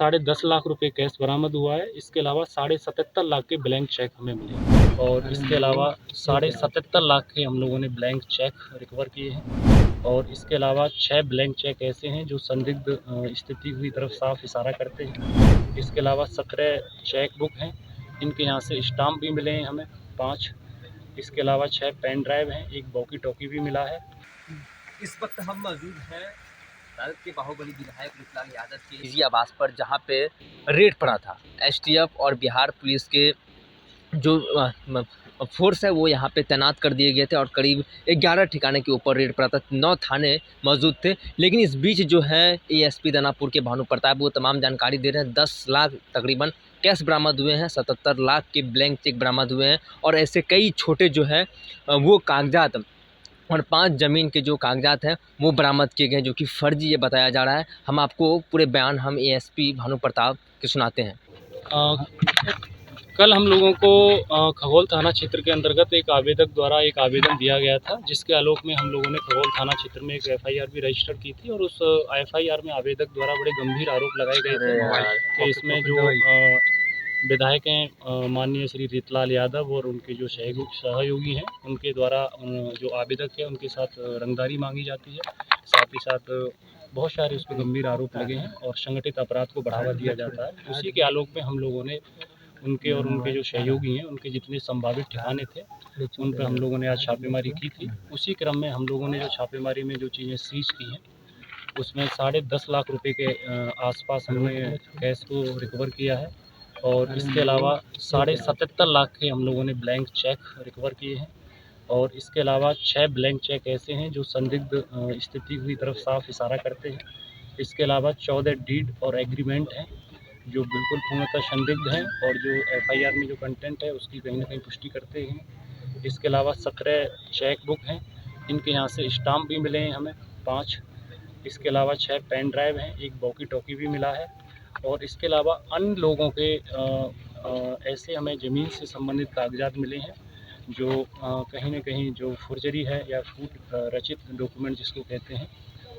10.5 लाख रुपए कैश बरामद हुआ है। इसके अलावा 77.5 लाख के ब्लैंक चेक हमें मिले हैं और इसके अलावा 77.5 लाख के हम लोगों ने ब्लैंक चेक रिकवर किए हैं और इसके अलावा 6 ब्लैंक चेक ऐसे हैं जो संदिग्ध स्थिति की तरफ साफ इशारा करते हैं। इसके अलावा 17 चेक बुक हैं, इनके यहाँ से स्टाम्प भी मिले हैं हमें 5। इसके अलावा 6 पेन ड्राइव हैं, 1 वॉकी टॉकी भी मिला है। इस वक्त हम मौजूद हैं राजद के बाहुबली विधायक रूपलाल यादव के निजी आवास पर, जहां पे रेड पड़ा था। एसटीएफ और बिहार पुलिस के जो फोर्स है वो यहाँ पे तैनात कर दिए गए थे और करीब 11 ठिकाने के ऊपर रेड पड़ा था। 9 थाने मौजूद थे, लेकिन इस बीच जो है एएसपी दानापुर के भानु प्रताप वो तमाम जानकारी दे रहे हैं। 10 लाख तकरीबन कैश बरामद हुए हैं, 77 लाख के ब्लैंक चेक बरामद हुए हैं और ऐसे कई छोटे जो है वो कागजात और 5 ज़मीन के जो कागजात हैं वो बरामद किए गए, जो कि फर्जी ये बताया जा रहा है। हम आपको पूरे बयान हम एएसपी भानु प्रताप के सुनाते हैं। कल हम लोगों को खगौल थाना क्षेत्र के अंतर्गत एक आवेदक द्वारा एक आवेदन दिया गया था, जिसके आलोक में हम लोगों ने खगौल थाना क्षेत्र में एक एफआईआर भी रजिस्टर की थी और उस एफआईआर में आवेदक द्वारा बड़े गंभीर आरोप लगाए गए थे कि इसमें जो विधायक हैं माननीय श्री रीतलाल यादव और उनके जो सहयोगी हैं उनके द्वारा जो आवेदक है उनके साथ रंगदारी मांगी जाती है। साथ ही साथ बहुत सारे उस पर गंभीर आरोप लगे हैं और संगठित अपराध को बढ़ावा दिया जाता है। उसी के आलोक में हम लोगों ने उनके और उनके जो सहयोगी हैं उनके जितने संभावित ठिकाने थे उन पर हम लोगों ने आज छापेमारी की थी। उसी क्रम में हम लोगों ने जो छापेमारी में जो चीज़ें सीज की हैं उसमें 10.5 लाख रुपए के आसपास हमने कैश को रिकवर किया है और इसके अलावा 77.5 लाख के हम लोगों ने ब्लैंक चेक रिकवर किए हैं और इसके अलावा 6 ब्लैंक चेक ऐसे हैं जो संदिग्ध स्थिति की तरफ साफ इशारा करते हैं। इसके अलावा 14 डीड और एग्रीमेंट हैं जो बिल्कुल पूर्णतः संदिग्ध हैं और जो एफआईआर में जो कंटेंट है उसकी कहीं ना कहीं पुष्टि करते हैं। इसके अलावा 17 चेक बुक हैं, इनके यहाँ से स्टाम्प भी मिले हैं हमें 5। इसके अलावा 6 पेन ड्राइव हैं, 1 वॉकी टॉकी भी मिला है और इसके अलावा अन्य लोगों के ऐसे हमें ज़मीन से संबंधित कागजात मिले हैं जो कहीं न कहीं जो फॉर्जरी है या कूट रचित डॉक्यूमेंट जिसको कहते हैं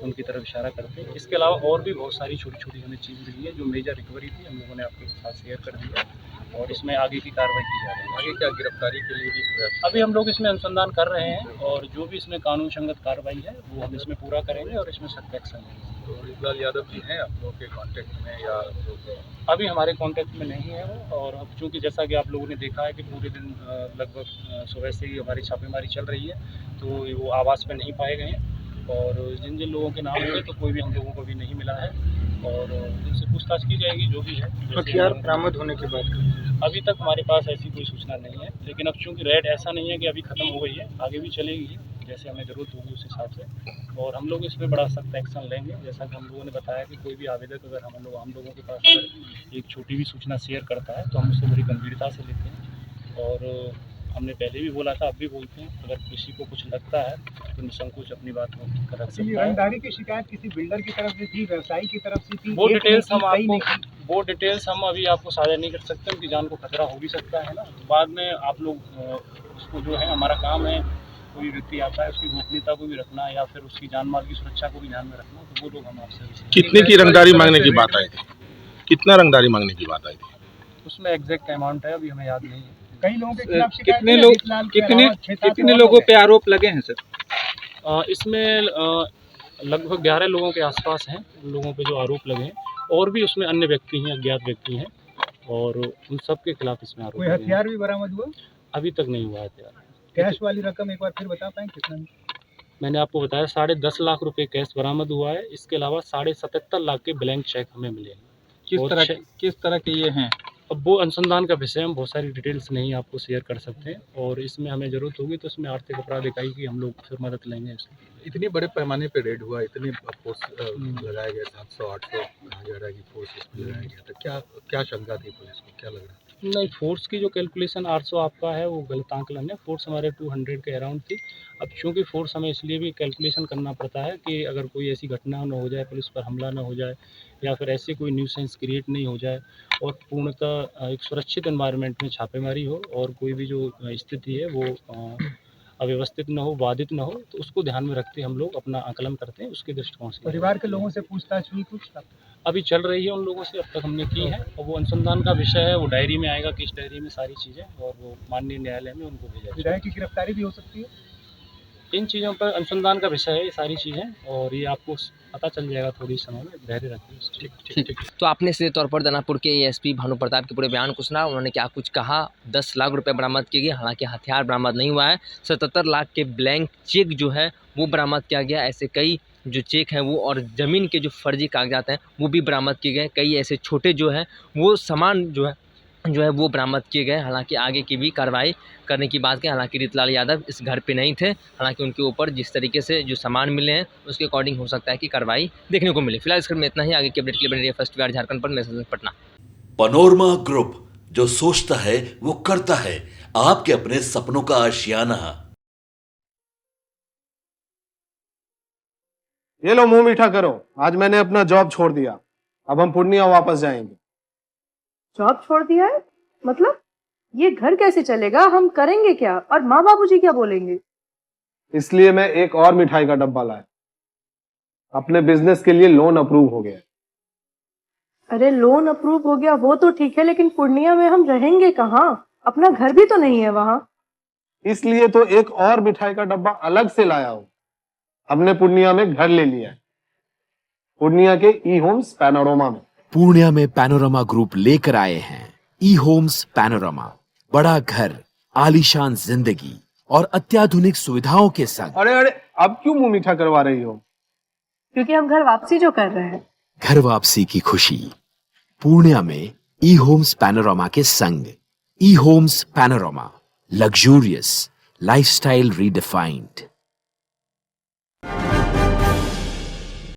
उनकी तरफ इशारा करते हैं। इसके अलावा और भी बहुत सारी छोटी-छोटी हमें चीज़ मिली है जो मेजर रिकवरी थी, हम लोगों ने आपके साथ शेयर कर दी है और इसमें आगे की कार्रवाई की जा रही है। आगे क्या गिरफ्तारी के लिए भी अभी हम लोग इसमें अनुसंधान कर रहे हैं और जो भी इसमें कानून संगत कार्रवाई है वो हम इसमें पूरा करेंगे और इसमें सख्त एक्शन लेंगे। तो रीतलाल यादव जी हैं आप लोगों के कांटेक्ट में या अभी हमारे कांटेक्ट में नहीं है वो, और अब चूँकि जैसा कि आप लोगों ने देखा है कि पूरे दिन लगभग सुबह से ही हमारी छापेमारी चल रही है तो वो आवास पे नहीं पाए गए हैं और जिन जिन लोगों के नाम हुए तो कोई भी हम लोगों को भी नहीं मिला है और उनसे पूछताछ की जाएगी जो भी है। हथियार बरामद होने के बाद अभी तक हमारे पास ऐसी कोई सूचना नहीं है, लेकिन अब चूँकि रेड ऐसा नहीं है कि अभी ख़त्म हो गई है, आगे भी चलेगी जैसे हमें ज़रूरत होगी उस हिसाब से और हम लोग इस पर बड़ा सख्त एक्शन लेंगे। जैसा कि हम लोगों ने बताया कि कोई भी आवेदक अगर हम लोगों के पास अगर एक छोटी भी सूचना शेयर करता है तो हम उसे बड़ी गंभीरता से लेते हैं और हमने पहले भी बोला था अब भी बोलते हैं, अगर किसी को कुछ लगता है तो निसंकोच अपनी बात को रख सकता है। रंगदारी की शिकायत किसी बिल्डर की तरफ से थी, व्यवसायी की तरफ से थी? वो डिटेल्स हम अभी आपको साझा नहीं कर सकते, उनकी जान को खतरा हो भी सकता है ना, तो बाद में आप लोग उसको जो है हमारा काम है कोई व्यक्ति आता है उसकी गोपनीयता को भी रखना या फिर उसकी जान माल की सुरक्षा को भी ध्यान में रखना, तो वो लोग हम आपसे कितने की रंगदारी मांगने की बात आई थी? कितना रंगदारी मांगने की बात आई थी? उसमें एग्जैक्ट अमाउंट है अभी हमें याद नहीं है। कई लोगों के खिलाफ कितने लोगों पे आरोप लगे हैं सर? इसमें लगभग 11 लोगों के आसपास हैं उन लोगों पे जो आरोप लगे हैं और भी उसमें अन्य व्यक्ति हैं, अज्ञात व्यक्ति हैं और उन सब के खिलाफ इसमें आरोप। कोई हथियार भी बरामद हुआ? अभी तक नहीं हुआ हथियार। कैश वाली रकम एक बार फिर बता पाएँ कितना? मैंने आपको बताया 10.5 लाख रुपए कैश बरामद हुआ है, इसके अलावा 77.5 लाख के ब्लैंक चेक हमें मिले हैं। किस तरह के ये हैं? अब वो अनुसंधान का विषय, हम बहुत सारी डिटेल्स नहीं आपको शेयर कर सकते हैं और इसमें हमें ज़रूरत होगी तो इसमें आर्थिक अपराध इकाई की हम लोग फिर मदद लेंगे इसमें। इतने बड़े पैमाने पे रेड हुआ, इतने फोर्स लगाया गया, 700-800 कहा जा रहा है कि फोर्स इसमें लगाया गया, तो क्या शंका थी पुलिस को, क्या लग रहा है? नहीं, फोर्स की जो कैलकुलेशन 800 आपका है वो गलत आंकलन है, फोर्स हमारे 200 के अराउंड थी। अब चूँकि फोर्स हमें इसलिए भी कैलकुलेशन करना पड़ता है कि अगर कोई ऐसी घटना ना हो जाए, पुलिस पर हमला ना हो जाए या फिर ऐसी कोई न्यूसेंस क्रिएट नहीं हो जाए और पूर्णतः एक सुरक्षित एनवायरनमेंट में छापेमारी हो और कोई भी जो स्थिति है वो अव्यवस्थित न हो, बाधित न हो, तो उसको ध्यान में रखते हम लोग अपना आकलन करते हैं उसके दृष्टिकोण से। परिवार के लोगों से पूछताछ हुई कुछ? अभी चल रही है उन लोगों से, अब तक हमने की है, और वो अनुसंधान का विषय है, वो डायरी में आएगा, किस डायरी में सारी चीज़ें, और वो माननीय न्यायालय में उनको भेजा जाएगा। विधायक की गिरफ्तारी भी हो सकती है। इन चीज़ों पर अनुसंधान का विषय है ये सारी चीज़ें, और ये आपको पता चल जाएगा थोड़ी समय में, धैर्य रखिए। ठीक। तो आपने सीधे तौर पर दानापुर के एएसपी भानु प्रताप के पूरे बयान को सुना। उन्होंने क्या कुछ कहा। 10 लाख रुपए बरामद किए गए, हालांकि हथियार बरामद नहीं हुआ है। 77 लाख के ब्लैंक चेक जो है वो बरामद किया गया। ऐसे कई जो चेक हैं वो, और ज़मीन के जो फर्जी कागजात हैं वो भी बरामद किए गए। कई ऐसे छोटे जो हैं वो सामान जो है वो बरामद किए गए। हालांकि आगे की भी कार्रवाई करने की बात की। हालांकि रीतलाल यादव इस घर पे नहीं थे, हालांकि उनके ऊपर जिस तरीके से जो सामान मिले हैं उसके अकॉर्डिंग हो सकता है कि कार्रवाई देखने को मिले। फिलहाल इस खबर में इतना ही। आगे की अपडेट के लिए बने रहिए फर्स्ट बिहार झारखंड पर। मैं पटना। पनोरमा ग्रुप, जो सोचता है वो करता है। आपके अपने सपनों का आशियाना। ये लो मुंह मीठा करो, आज मैंने अपना जॉब छोड़ दिया। अब हम पूर्णिया वापस जाएंगे। जॉब छोड़ दिया है? मतलब ये घर कैसे चलेगा? हम करेंगे क्या? और माँ बाबूजी क्या बोलेंगे? इसलिए मैं एक और मिठाई का डब्बा लाया। अपने बिजनेस के लिए लोन अप्रूव हो गया। अरे लोन अप्रूव हो गया वो तो ठीक है, लेकिन पूर्णिया में हम रहेंगे कहाँ? अपना घर भी तो नहीं है वहाँ। इसलिए तो एक और मिठाई का डब्बा अलग से लाया हूँ। हमने पूर्णिया में घर ले लिया है, पूर्णिया के ई होम्स पैनोरमा में। पूर्णिया में पैनोरमा ग्रुप लेकर आए हैं ई होम्स पैनोरमा। बड़ा घर, आलीशान जिंदगी और अत्याधुनिक सुविधाओं के संग। अरे अब क्यों मुंह मीठा करवा रही हो? क्योंकि हम घर वापसी जो कर रहे हैं। घर वापसी की खुशी पूर्णिया में ई होम्स पैनोरमा के संग। E Homes Panorama, luxurious lifestyle redefined.